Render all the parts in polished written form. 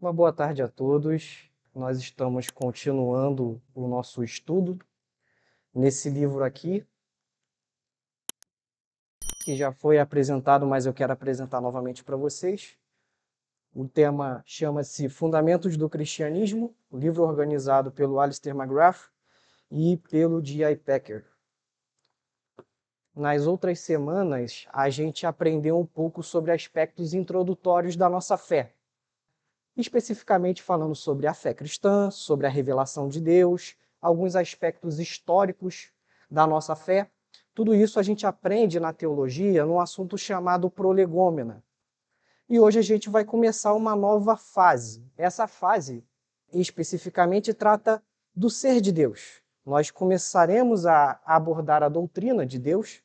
Uma boa tarde a todos. Nós estamos continuando o nosso estudo nesse livro aqui, que já foi apresentado, mas eu quero apresentar novamente para vocês. O tema chama-se Fundamentos do Cristianismo, o livro organizado pelo Alistair McGrath e pelo D.I. Packer. Nas outras semanas, a gente aprendeu um pouco sobre aspectos introdutórios da nossa fé, especificamente falando sobre a fé cristã, sobre a revelação de Deus, alguns aspectos históricos da nossa fé. Tudo isso a gente aprende na teologia num assunto chamado prolegômena. E hoje a gente vai começar uma nova fase. Essa fase, especificamente, trata do ser de Deus. Nós começaremos a abordar a doutrina de Deus.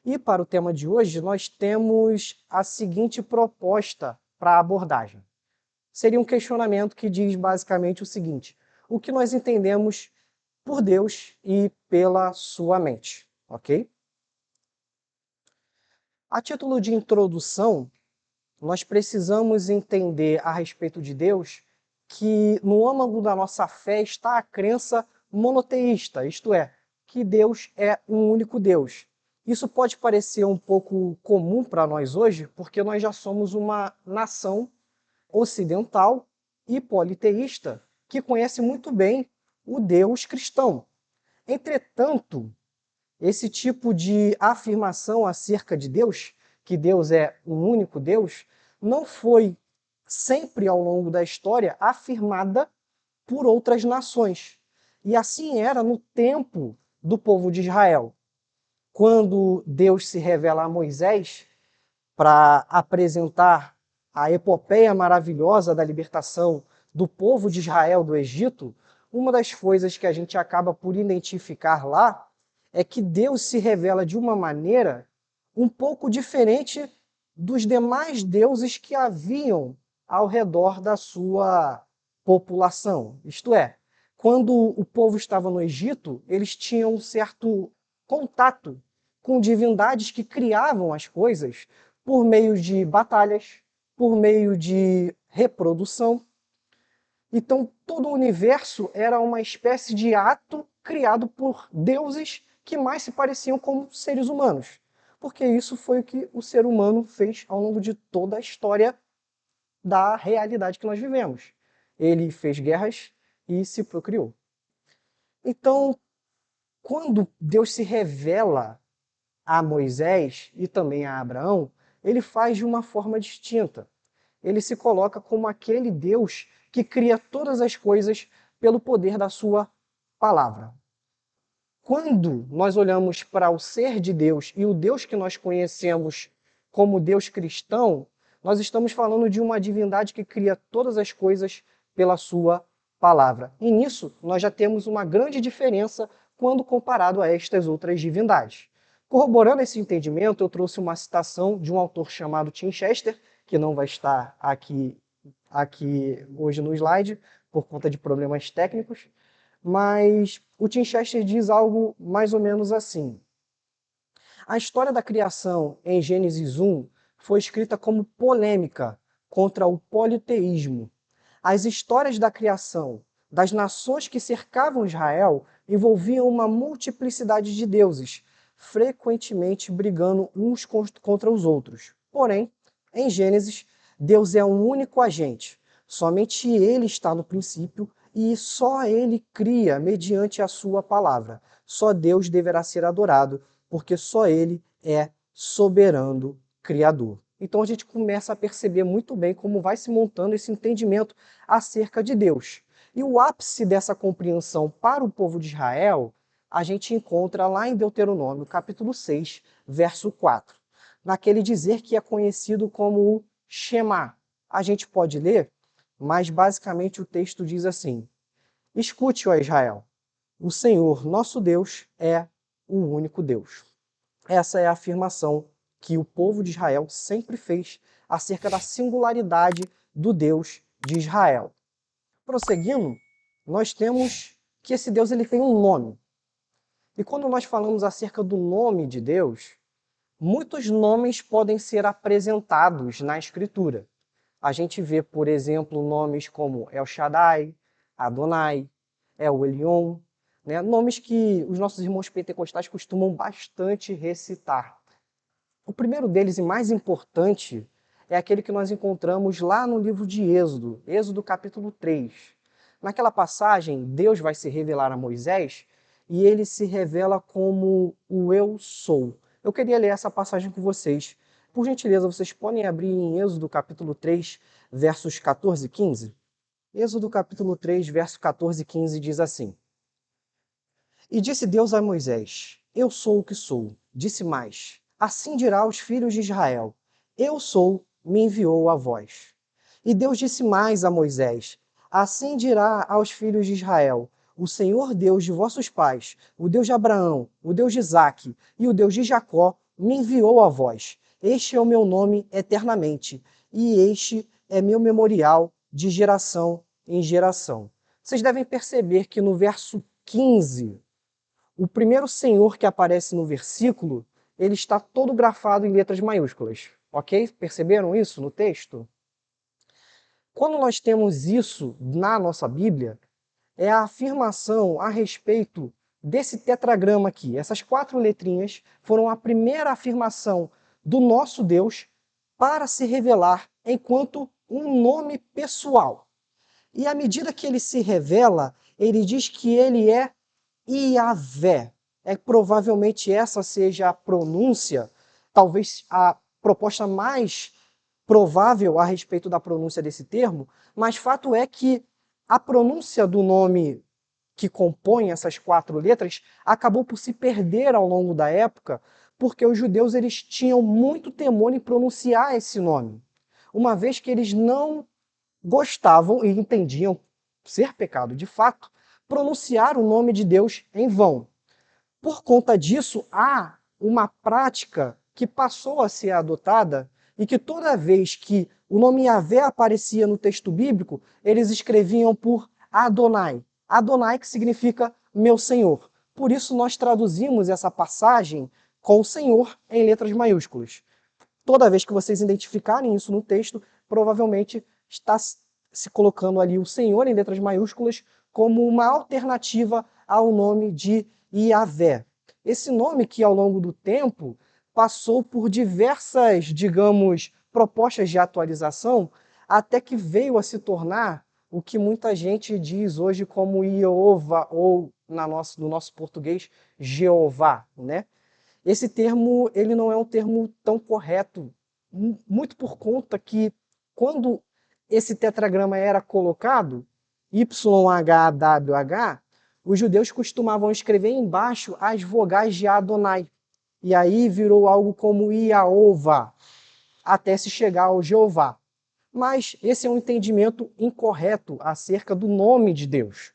E para o tema de hoje, nós temos a seguinte proposta para a abordagem. Seria um questionamento que diz basicamente o seguinte: o que nós entendemos por Deus e pela sua mente, ok? A título de introdução, nós precisamos entender a respeito de Deus que no âmago da nossa fé está a crença monoteísta, isto é, que Deus é um único Deus. Isso pode parecer um pouco comum para nós hoje, porque nós já somos uma nação ocidental e politeísta que conhece muito bem o Deus cristão. Entretanto, esse tipo de afirmação acerca de Deus, que Deus é um único Deus, não foi sempre ao longo da história afirmada por outras nações. E assim era no tempo do povo de Israel. Quando Deus se revela a Moisés para apresentar a epopeia maravilhosa da libertação do povo de Israel do Egito, uma das coisas que a gente acaba por identificar lá é que Deus se revela de uma maneira um pouco diferente dos demais deuses que haviam ao redor da sua população. Isto é, quando o povo estava no Egito, eles tinham um certo contato com divindades que criavam as coisas por meio de batalhas, por meio de reprodução. Então, todo o universo era uma espécie de ato criado por deuses que mais se pareciam com seres humanos. Porque isso foi o que o ser humano fez ao longo de toda a história da realidade que nós vivemos. Ele fez guerras e se procriou. Então, quando Deus se revela a Moisés e também a Abraão, ele faz de uma forma distinta. Ele se coloca como aquele Deus que cria todas as coisas pelo poder da sua palavra. Quando nós olhamos para o ser de Deus e o Deus que nós conhecemos como Deus cristão, nós estamos falando de uma divindade que cria todas as coisas pela sua palavra. E nisso nós já temos uma grande diferença quando comparado a estas outras divindades. Corroborando esse entendimento, eu trouxe uma citação de um autor chamado Tim Chester, que não vai estar aqui hoje no slide, por conta de problemas técnicos, mas o Tim Chester diz algo mais ou menos assim: a história da criação em Gênesis 1 foi escrita como polêmica contra o politeísmo. As histórias da criação das nações que cercavam Israel envolviam uma multiplicidade de deuses, frequentemente brigando uns contra os outros. Porém, em Gênesis, Deus é um único agente. Somente ele está no princípio e só ele cria mediante a sua palavra. Só Deus deverá ser adorado, porque só ele é soberano criador. Então a gente começa a perceber muito bem como vai se montando esse entendimento acerca de Deus. E o ápice dessa compreensão para o povo de Israel, a gente encontra lá em Deuteronômio, capítulo 6, verso 4. Naquele dizer que é conhecido como o Shema. A gente pode ler, mas basicamente o texto diz assim: escute, ó Israel, o Senhor, nosso Deus, é o único Deus. Essa é a afirmação que o povo de Israel sempre fez acerca da singularidade do Deus de Israel. Prosseguindo, nós temos que esse Deus ele tem um nome. E quando nós falamos acerca do nome de Deus, muitos nomes podem ser apresentados na Escritura. a gente vê, por exemplo, nomes como El Shaddai, Adonai, El Elyon, né? Nomes que os nossos irmãos pentecostais costumam bastante recitar. O primeiro deles e mais importante é aquele que nós encontramos lá no livro de Êxodo, Êxodo capítulo 3. Naquela passagem, Deus vai se revelar a Moisés e ele se revela como o Eu Sou. Eu queria ler essa passagem com vocês. Por gentileza, vocês podem abrir em Êxodo capítulo 3, versos 14 e 15? Êxodo capítulo 3, verso 14 e 15 diz assim: E disse Deus a Moisés: Eu sou o que sou. Disse mais: Assim dirá aos filhos de Israel: Eu sou, me enviou a vós. E Deus disse mais a Moisés: Assim dirá aos filhos de Israel: O Senhor Deus de vossos pais, o Deus de Abraão, o Deus de Isaque e o Deus de Jacó, me enviou a vós. Este é o meu nome eternamente, e este é meu memorial de geração em geração. Vocês devem perceber que no verso 15, o primeiro Senhor que aparece no versículo, ele está todo grafado em letras maiúsculas, ok? Perceberam isso no texto? Quando nós temos isso na nossa Bíblia, é a afirmação a respeito desse tetragrama aqui. Essas 4 letrinhas foram a primeira afirmação do nosso Deus para se revelar enquanto um nome pessoal. E à medida que ele se revela, ele diz que ele é Iavé. É provavelmente essa seja a pronúncia, talvez a proposta mais provável a respeito da pronúncia desse termo, mas fato é que a pronúncia do nome que compõe essas 4 letras acabou por se perder ao longo da época, porque os judeus eles tinham muito temor em pronunciar esse nome, uma vez que eles não gostavam e entendiam ser pecado de fato pronunciar o nome de Deus em vão. Por conta disso, há uma prática que passou a ser adotada e que toda vez que o nome Yahvé aparecia no texto bíblico, eles escreviam por Adonai. Adonai que significa meu Senhor. Por isso nós traduzimos essa passagem com o Senhor em letras maiúsculas. Toda vez que vocês identificarem isso no texto, provavelmente está se colocando ali o Senhor em letras maiúsculas como uma alternativa ao nome de Yahvé. Esse nome que ao longo do tempo passou por diversas, digamos, propostas de atualização, até que veio a se tornar o que muita gente diz hoje como Jeová, ou no nosso português, Jeová, né? Esse termo ele não é um termo tão correto, muito por conta quando esse tetragrama era colocado, YHWH, os judeus costumavam escrever embaixo as vogais de Adonai. E aí virou algo como Iaová, até se chegar ao Jeová. Mas esse é um entendimento incorreto acerca do nome de Deus.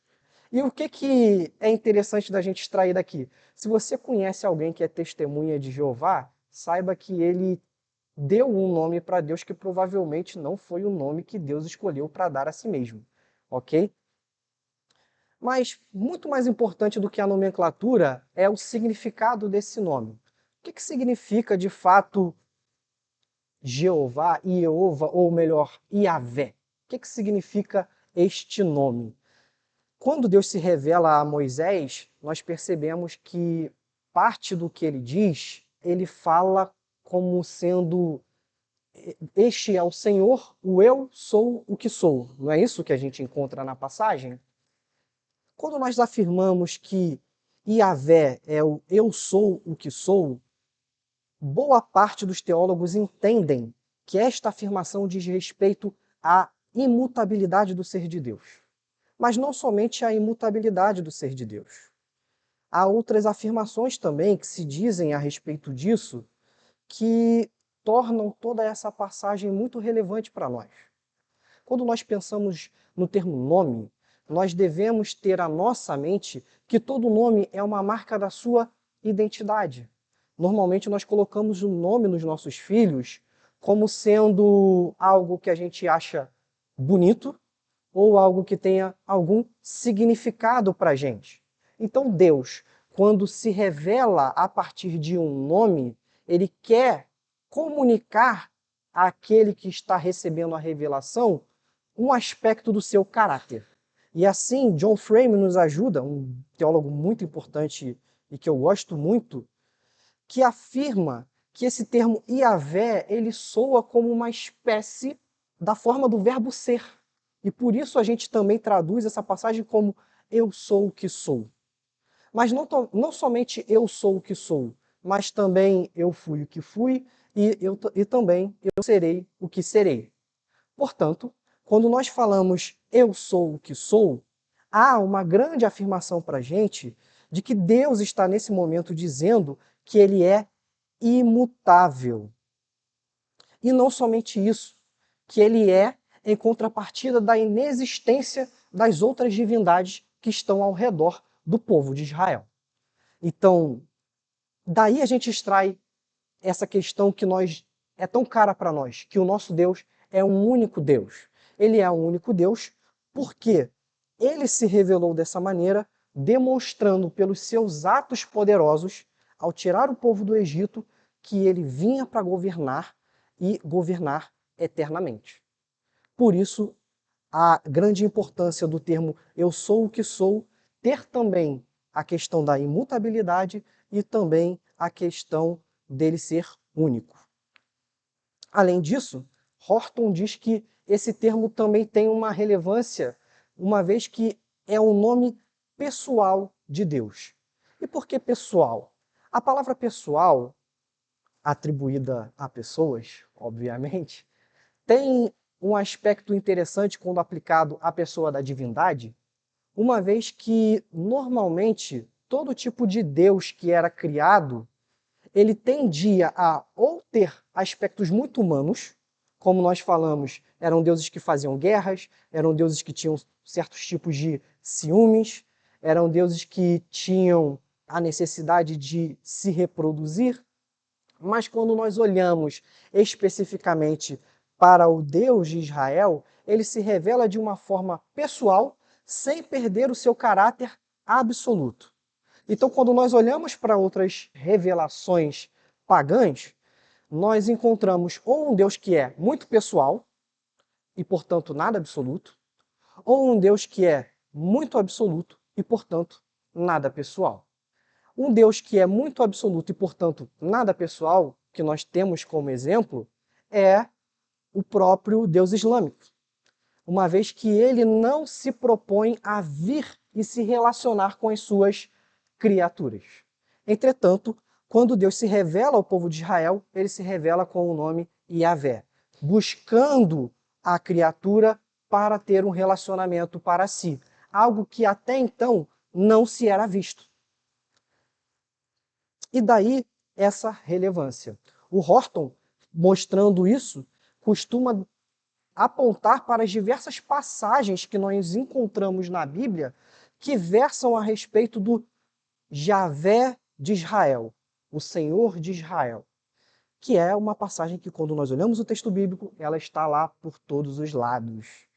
E o que é interessante da gente extrair daqui? Se você conhece alguém que é testemunha de Jeová, saiba que ele deu um nome para Deus que provavelmente não foi o nome que Deus escolheu para dar a si mesmo, ok? Mas muito mais importante do que a nomenclatura é o significado desse nome. O que significa de fato Jeová, Iehova, ou melhor, Iavé? O que significa este nome? Quando Deus se revela a Moisés, nós percebemos que parte do que ele diz, ele fala como sendo: Este é o Senhor, o eu sou o que sou. Não é isso que a gente encontra na passagem? Quando nós afirmamos que Iavé é o eu sou o que sou, boa parte dos teólogos entendem que esta afirmação diz respeito à imutabilidade do ser de Deus. Mas não somente a imutabilidade do ser de Deus. Há outras afirmações também que se dizem a respeito disso que tornam toda essa passagem muito relevante para nós. Quando nós pensamos no termo nome, nós devemos ter à nossa mente que todo nome é uma marca da sua identidade. Normalmente nós colocamos o nome nos nossos filhos como sendo algo que a gente acha bonito, ou algo que tenha algum significado para a gente. Então Deus, quando se revela a partir de um nome, ele quer comunicar àquele que está recebendo a revelação um aspecto do seu caráter. E assim, John Frame nos ajuda, um teólogo muito importante e que eu gosto muito, que afirma que esse termo Yahvé, ele soa como uma espécie da forma do verbo ser. E por isso a gente também traduz essa passagem como eu sou o que sou. Mas não somente eu sou o que sou, mas também eu fui o que fui e também eu serei o que serei. Portanto, quando nós falamos eu sou o que sou, há uma grande afirmação para a gente de que Deus está nesse momento dizendo que ele é imutável. E não somente isso, que ele é em contrapartida da inexistência das outras divindades que estão ao redor do povo de Israel. Então, daí a gente extrai essa questão que é tão cara para nós, que o nosso Deus é um único Deus. Ele é um único Deus porque ele se revelou dessa maneira, demonstrando pelos seus atos poderosos, ao tirar o povo do Egito, que ele vinha para governar e governar eternamente. Por isso, a grande importância do termo eu sou o que sou, ter também a questão da imutabilidade e também a questão dele ser único. Além disso, Horton diz que esse termo também tem uma relevância, uma vez que é um nome pessoal de Deus. E por que pessoal? A palavra pessoal, atribuída a pessoas, obviamente, tem um aspecto interessante quando aplicado à pessoa da divindade, uma vez que, normalmente, todo tipo de Deus que era criado, ele tendia a ou ter aspectos muito humanos, como nós falamos, eram deuses que faziam guerras, eram deuses que tinham certos tipos de ciúmes, eram deuses que tinham a necessidade de se reproduzir, mas quando nós olhamos especificamente para o Deus de Israel, ele se revela de uma forma pessoal, sem perder o seu caráter absoluto. Então, quando nós olhamos para outras revelações pagãs, nós encontramos ou um Deus que é muito pessoal, e portanto nada absoluto, ou um Deus que é muito absoluto e portanto nada pessoal. Um Deus que é muito absoluto e portanto nada pessoal, que nós temos como exemplo, é o próprio Deus islâmico, uma vez que ele não se propõe a vir e se relacionar com as suas criaturas. Entretanto, quando Deus se revela ao povo de Israel, ele se revela com o nome Yahvé, buscando a criatura para ter um relacionamento para si, algo que até então não se era visto. E daí essa relevância. O Horton, mostrando isso, costuma apontar para as diversas passagens que nós encontramos na Bíblia que versam a respeito do Javé de Israel, o Senhor de Israel, que é uma passagem que, quando nós olhamos o texto bíblico, ela está lá por todos os lados.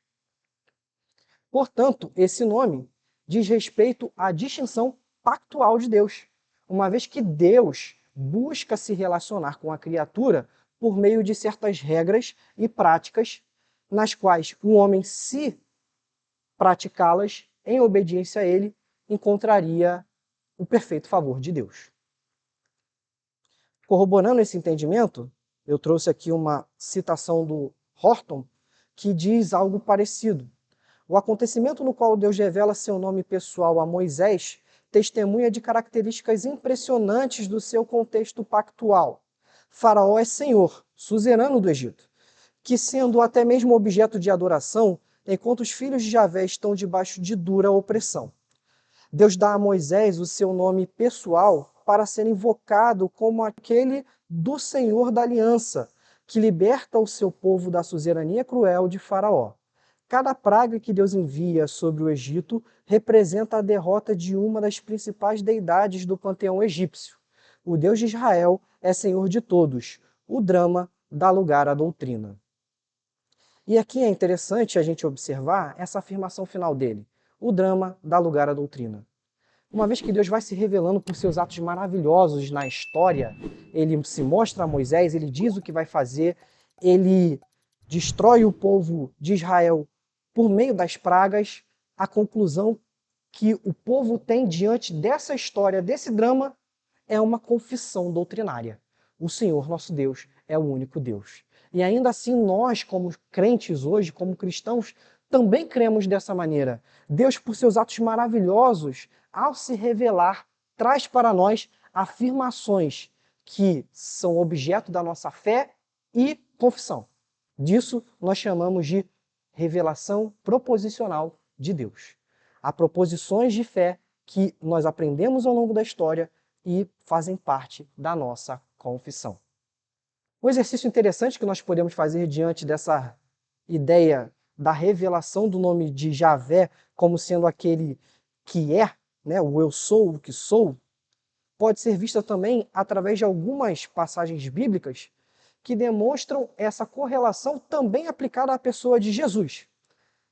Portanto, esse nome diz respeito à distinção pactual de Deus, uma vez que Deus busca se relacionar com a criatura por meio de certas regras e práticas nas quais o homem, se praticá-las em obediência a ele, encontraria o perfeito favor de Deus. Corroborando esse entendimento, eu trouxe aqui uma citação do Horton que diz algo parecido. O acontecimento no qual Deus revela seu nome pessoal a Moisés testemunha de características impressionantes do seu contexto pactual. Faraó é senhor, suzerano do Egito, que sendo até mesmo objeto de adoração, enquanto os filhos de Javé estão debaixo de dura opressão. Deus dá a Moisés o seu nome pessoal para ser invocado como aquele do Senhor da Aliança, que liberta o seu povo da suzerania cruel de Faraó. Cada praga que Deus envia sobre o Egito representa a derrota de uma das principais deidades do panteão egípcio. O Deus de Israel é Senhor de todos. O drama dá lugar à doutrina. E aqui é interessante a gente observar essa afirmação final dele. O drama dá lugar à doutrina. Uma vez que Deus vai se revelando por seus atos maravilhosos na história, ele se mostra a Moisés, ele diz o que vai fazer, ele destrói o povo de Israel por meio das pragas, a conclusão que o povo tem diante dessa história, desse drama, é uma confissão doutrinária. O Senhor, nosso Deus, é o único Deus. E ainda assim, nós, como crentes hoje, como cristãos, também cremos dessa maneira. Deus, por seus atos maravilhosos, ao se revelar, traz para nós afirmações que são objeto da nossa fé e confissão. Disso nós chamamos de revelação proposicional de Deus. Há proposições de fé que nós aprendemos ao longo da história e fazem parte da nossa confissão. Um exercício interessante que nós podemos fazer diante dessa ideia da revelação do nome de Javé como sendo aquele que é, né, o eu sou, o que sou, pode ser vista também através de algumas passagens bíblicas que demonstram essa correlação também aplicada à pessoa de Jesus.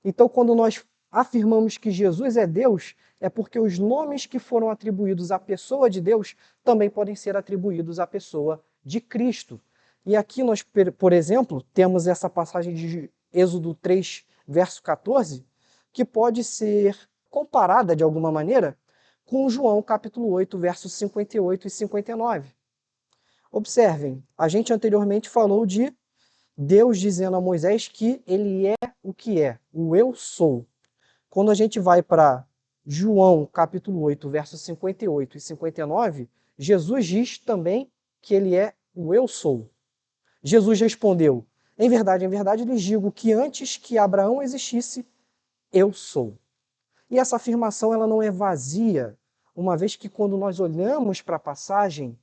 Então, quando nós afirmamos que Jesus é Deus, é porque os nomes que foram atribuídos à pessoa de Deus também podem ser atribuídos à pessoa de Cristo. E aqui nós, por exemplo, temos essa passagem de Êxodo 3, verso 14, que pode ser comparada de alguma maneira com João capítulo 8, versos 58 e 59. Observem, a gente anteriormente falou de Deus dizendo a Moisés que ele é o que é, o eu sou. Quando a gente vai para João capítulo 8, versos 58 e 59, Jesus diz também que ele é o eu sou. Jesus respondeu: em verdade lhes digo que antes que Abraão existisse, eu sou. E essa afirmação ela não é vazia, uma vez que quando nós olhamos para a passagem,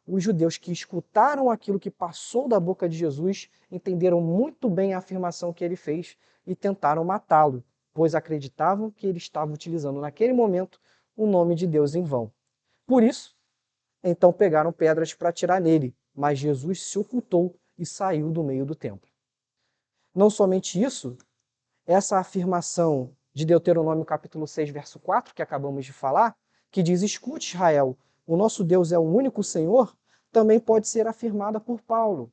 os judeus que escutaram aquilo que passou da boca de Jesus entenderam muito bem a afirmação que ele fez e tentaram matá-lo, pois acreditavam que ele estava utilizando naquele momento o nome de Deus em vão. Por isso, então pegaram pedras para atirar nele, mas Jesus se ocultou e saiu do meio do templo. Não somente isso, essa afirmação de Deuteronômio capítulo 6, verso 4, que acabamos de falar, que diz: escute, Israel, o nosso Deus é o único Senhor, também pode ser afirmada por Paulo,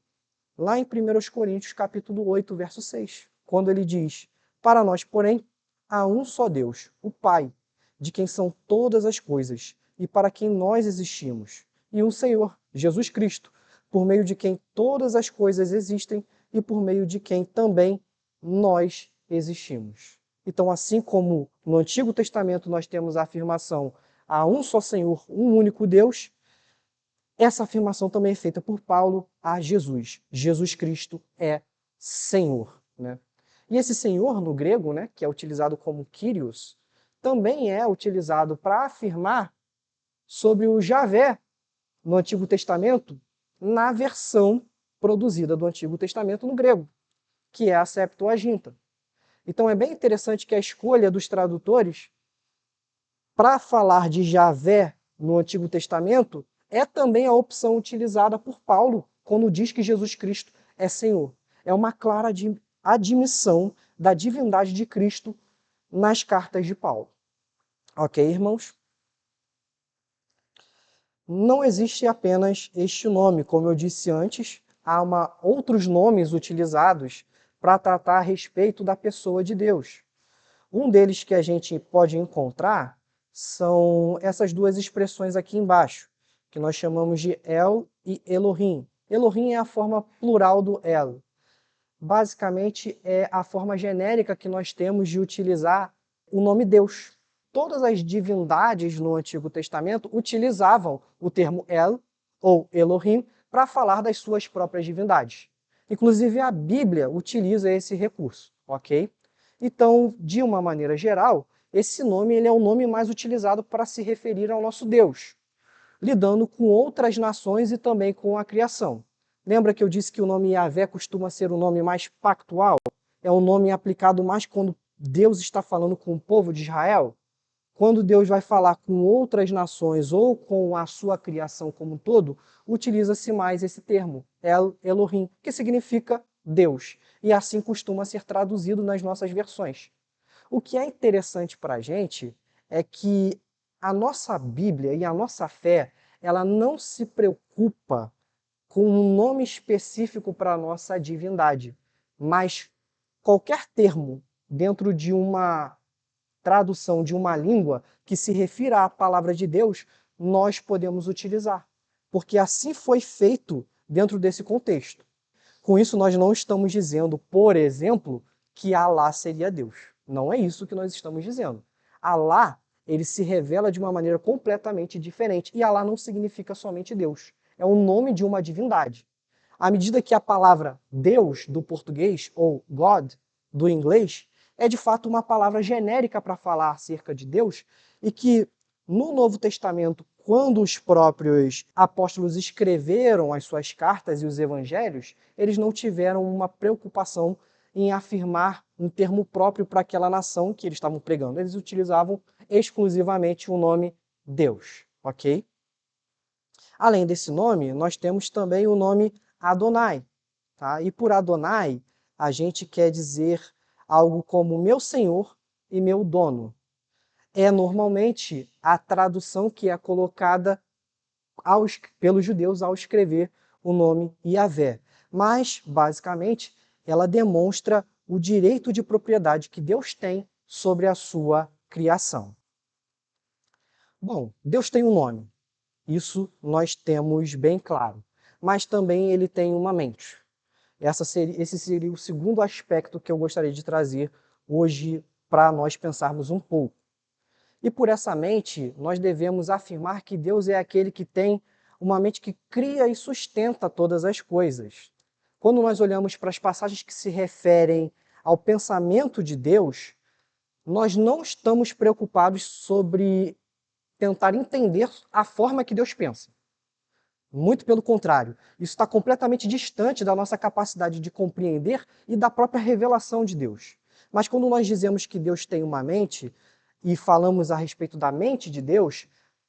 lá em 1 Coríntios capítulo 8, verso 6, quando ele diz: para nós, porém, há um só Deus, o Pai, de quem são todas as coisas, e para quem nós existimos, e um Senhor, Jesus Cristo, por meio de quem todas as coisas existem e por meio de quem também nós existimos. Então, assim como no Antigo Testamento nós temos a afirmação: há um só Senhor, um único Deus, essa afirmação também é feita por Paulo a Jesus. Jesus Cristo é Senhor, né? E esse Senhor no grego, né, que é utilizado como Kyrios, também é utilizado para afirmar sobre o Javé no Antigo Testamento, na versão produzida do Antigo Testamento no grego, que é a Septuaginta. Então é bem interessante que a escolha dos tradutores para falar de Javé no Antigo Testamento é também a opção utilizada por Paulo quando diz que Jesus Cristo é Senhor. É uma clara admissão da divindade de Cristo nas cartas de Paulo. Ok, irmãos? Não existe apenas este nome, como eu disse antes, há outros nomes utilizados para tratar a respeito da pessoa de Deus. Um deles que a gente pode encontrar são essas duas expressões aqui embaixo, que nós chamamos de El e Elohim. Elohim é a forma plural do El. Basicamente, é a forma genérica que nós temos de utilizar o nome Deus. Todas as divindades no Antigo Testamento utilizavam o termo El ou Elohim para falar das suas próprias divindades. Inclusive, a Bíblia utiliza esse recurso, ok? Então, de uma maneira geral, esse nome ele é o nome mais utilizado para se referir ao nosso Deus, lidando com outras nações e também com a criação. Lembra que eu disse que o nome Yahvé costuma ser o nome mais pactual? É um nome aplicado mais quando Deus está falando com o povo de Israel? Quando Deus vai falar com outras nações ou com a sua criação como um todo, utiliza-se mais esse termo, Elohim, que significa Deus. E assim costuma ser traduzido nas nossas versões. O que é interessante para a gente é que a nossa Bíblia e a nossa fé, ela não se preocupa com um nome específico para a nossa divindade. Mas qualquer termo dentro de uma tradução de uma língua que se refira à palavra de Deus, nós podemos utilizar, porque assim foi feito dentro desse contexto. Com isso, nós não estamos dizendo, por exemplo, que Alá seria Deus. Não é isso que nós estamos dizendo. Alá, ele se revela de uma maneira completamente diferente. E Alá não significa somente Deus. É o nome de uma divindade. À medida que a palavra Deus, do português, ou God, do inglês, é de fato uma palavra genérica para falar acerca de Deus, e que no Novo Testamento, quando os próprios apóstolos escreveram as suas cartas e os evangelhos, eles não tiveram uma preocupação em afirmar um termo próprio para aquela nação que eles estavam pregando. Eles utilizavam exclusivamente o nome Deus, ok? Além desse nome, nós temos também o nome Adonai, tá? E por Adonai, a gente quer dizer algo como meu senhor e meu dono. É normalmente a tradução que é colocada pelos judeus ao escrever o nome Yahvé. Mas, basicamente, ela demonstra o direito de propriedade que Deus tem sobre a sua criação. Bom, Deus tem um nome. Isso nós temos bem claro. Mas também ele tem uma mente. Esse seria o segundo aspecto que eu gostaria de trazer hoje para nós pensarmos um pouco. E por essa mente, nós devemos afirmar que Deus é aquele que tem uma mente que cria e sustenta todas as coisas. Quando nós olhamos para as passagens que se referem ao pensamento de Deus, nós não estamos preocupados sobre tentar entender a forma que Deus pensa. Muito pelo contrário, isso está completamente distante da nossa capacidade de compreender e da própria revelação de Deus. Mas quando nós dizemos que Deus tem uma mente e falamos a respeito da mente de Deus,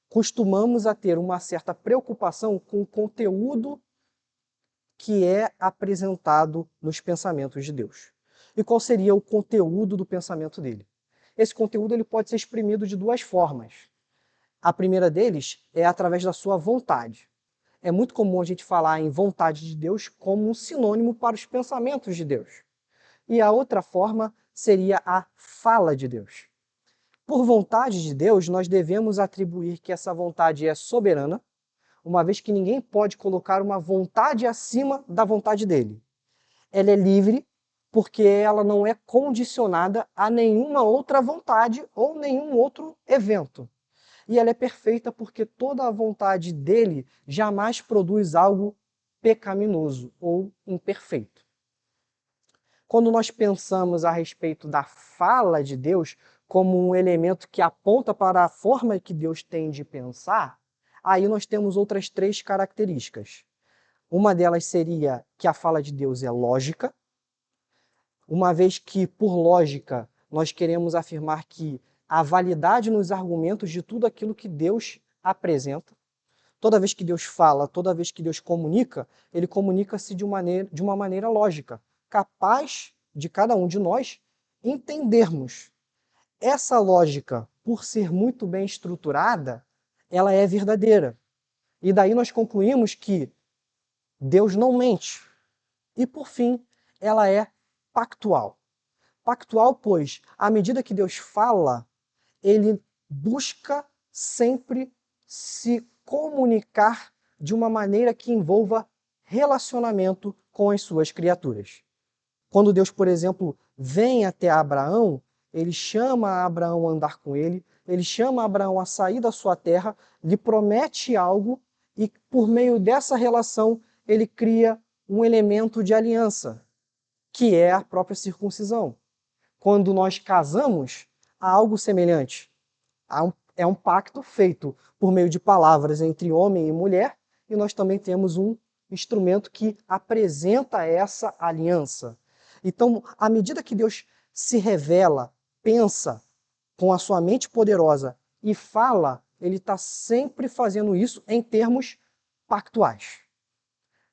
costumamos a ter uma certa preocupação com o conteúdo que é apresentado nos pensamentos de Deus. E qual seria o conteúdo do pensamento dele? Esse conteúdo ele pode ser exprimido de duas formas. A primeira deles é através da sua vontade. É muito comum a gente falar em vontade de Deus como um sinônimo para os pensamentos de Deus. E a outra forma seria a fala de Deus. Por vontade de Deus, nós devemos atribuir que essa vontade é soberana, uma vez que ninguém pode colocar uma vontade acima da vontade dele. Ela é livre porque ela não é condicionada a nenhuma outra vontade ou nenhum outro evento. E ela é perfeita porque toda a vontade dele jamais produz algo pecaminoso ou imperfeito. Quando nós pensamos a respeito da fala de Deus como um elemento que aponta para a forma que Deus tem de pensar, aí nós temos outras três características. Uma delas seria que a fala de Deus é lógica, uma vez que, por lógica, nós queremos afirmar que há validade nos argumentos de tudo aquilo que Deus apresenta. Toda vez que Deus fala, toda vez que Deus comunica, ele comunica-se de uma maneira lógica, capaz de cada um de nós entendermos. Essa lógica, por ser muito bem estruturada, ela é verdadeira. E daí nós concluímos que Deus não mente. E, por fim, ela é pactual. Pactual, pois, à medida que Deus fala, ele busca sempre se comunicar de uma maneira que envolva relacionamento com as suas criaturas. Quando Deus, por exemplo, vem até Abraão, ele chama Abraão a andar com ele chama Abraão a sair da sua terra, lhe promete algo e, por meio dessa relação, ele cria um elemento de aliança, que é a própria circuncisão. Quando nós casamos, há algo semelhante. É um pacto feito por meio de palavras entre homem e mulher, e nós também temos um instrumento que apresenta essa aliança. Então, à medida que Deus se revela, pensa com a sua mente poderosa e fala, ele está sempre fazendo isso em termos pactuais.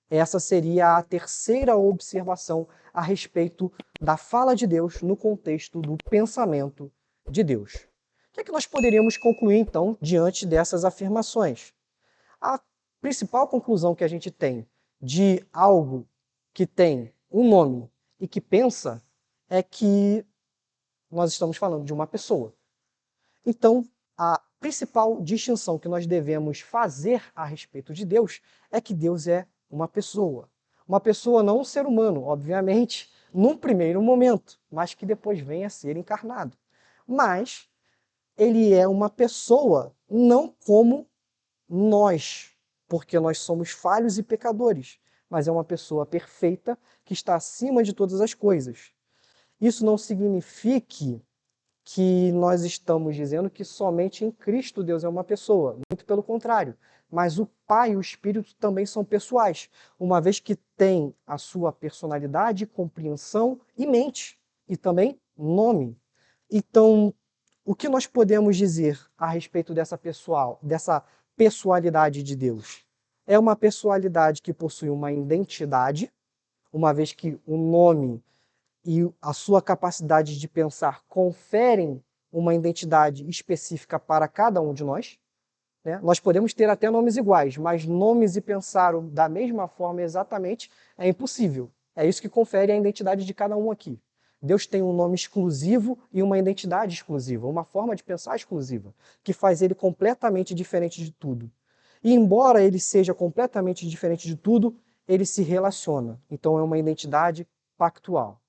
Essa seria a terceira observação a respeito da fala de Deus no contexto do pensamento de Deus. O que é que nós poderíamos concluir, então, diante dessas afirmações? A principal conclusão que a gente tem de algo que tem um nome e que pensa é que nós estamos falando de uma pessoa. Então, a principal distinção que nós devemos fazer a respeito de Deus é que Deus é uma pessoa. Uma pessoa, não um ser humano, obviamente, num primeiro momento, mas que depois venha a ser encarnado. Mas ele é uma pessoa não como nós, porque nós somos falhos e pecadores, mas é uma pessoa perfeita que está acima de todas as coisas. Isso não significa que nós estamos dizendo que somente em Cristo Deus é uma pessoa. Muito pelo contrário. Mas o Pai e o Espírito também são pessoais, uma vez que tem a sua personalidade, compreensão e mente, e também nome. Então, o que nós podemos dizer a respeito dessa pessoalidade de Deus? É uma pessoalidade que possui uma identidade, uma vez que o nome e a sua capacidade de pensar conferem uma identidade específica para cada um de nós. Né? Nós podemos ter até nomes iguais, mas nomes e pensar da mesma forma exatamente é impossível. É isso que confere a identidade de cada um aqui. Deus tem um nome exclusivo e uma identidade exclusiva, uma forma de pensar exclusiva, que faz ele completamente diferente de tudo. E embora ele seja completamente diferente de tudo, ele se relaciona. Então é uma identidade pactual.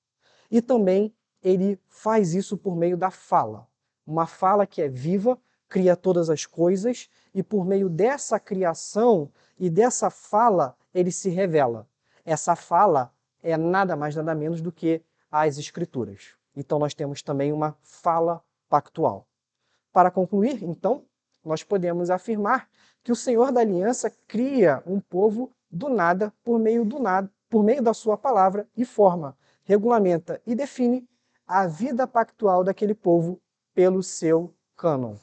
E também ele faz isso por meio da fala. Uma fala que é viva, cria todas as coisas, e por meio dessa criação e dessa fala, ele se revela. Essa fala é nada mais, nada menos do que as Escrituras. Então nós temos também uma fala pactual. Para concluir, então, nós podemos afirmar que o Senhor da Aliança cria um povo do nada, por meio da sua palavra e forma, regulamenta e define a vida pactual daquele povo pelo seu cânon.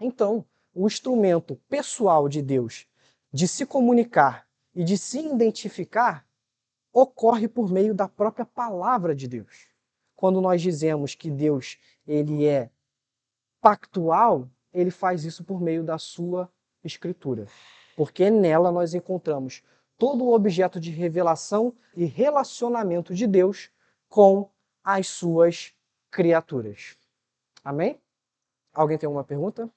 Então, o instrumento pessoal de Deus de se comunicar e de se identificar ocorre por meio da própria palavra de Deus. Quando nós dizemos que Deus ele é pactual, ele faz isso por meio da sua escritura, porque nela nós encontramos todo o objeto de revelação e relacionamento de Deus com as suas criaturas. Amém? Alguém tem alguma pergunta?